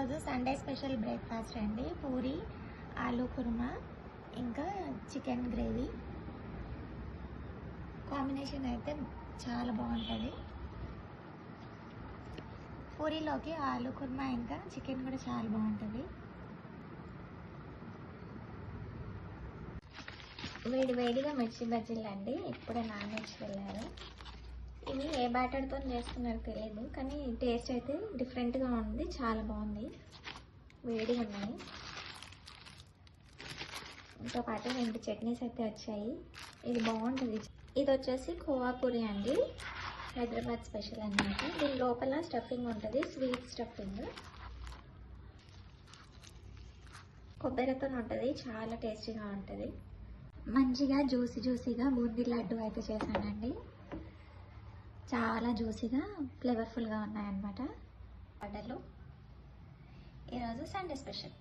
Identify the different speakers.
Speaker 1: ఈరోజు Sunday special breakfast అండి. పూరి, ఆలూ కుర్మా, ఇంకా చికెన్ గ్రేవీ కాంబినేషన్ అయితే చాలా బాగుంటుంది. పూరీలోకి ఆలూ కుర్మా ఇంకా చికెన్ కూడా చాలా బాగుంటుంది. వేడిగా మిర్చి బజ్జీలు అండి, ఇప్పుడే నాన్వెజ్ వెళ్ళారు. ఇవి ఏ బ్యాటర్తో చేస్తున్నారో తెలియదు, కానీ టేస్ట్ అయితే డిఫరెంట్గా ఉంది, చాలా బాగుంది. వేడిగా ఉన్నాయి. ఇంకా పాటు 2 చట్నీస్ అయితే వచ్చాయి. ఇది బాగుంటుంది. ఇది వచ్చేసి కోవా పూరి అండి, హైదరాబాద్ స్పెషల్ అన్నమాట. దీని లోపల స్టఫింగ్ ఉంటుంది, స్వీట్ స్టఫింగ్, కొబ్బరితో ఉంటుంది, చాలా టేస్టీగా ఉంటుంది. మంచిగా జ్యూసీగా బూందీ లడ్డు అయితే చేశానండి. చాలా జ్యూసీగా ఫ్లేవర్ఫుల్గా ఉన్నాయన్నమాట. ఆర్డర్లో ఈరోజు సండే స్పెషల్.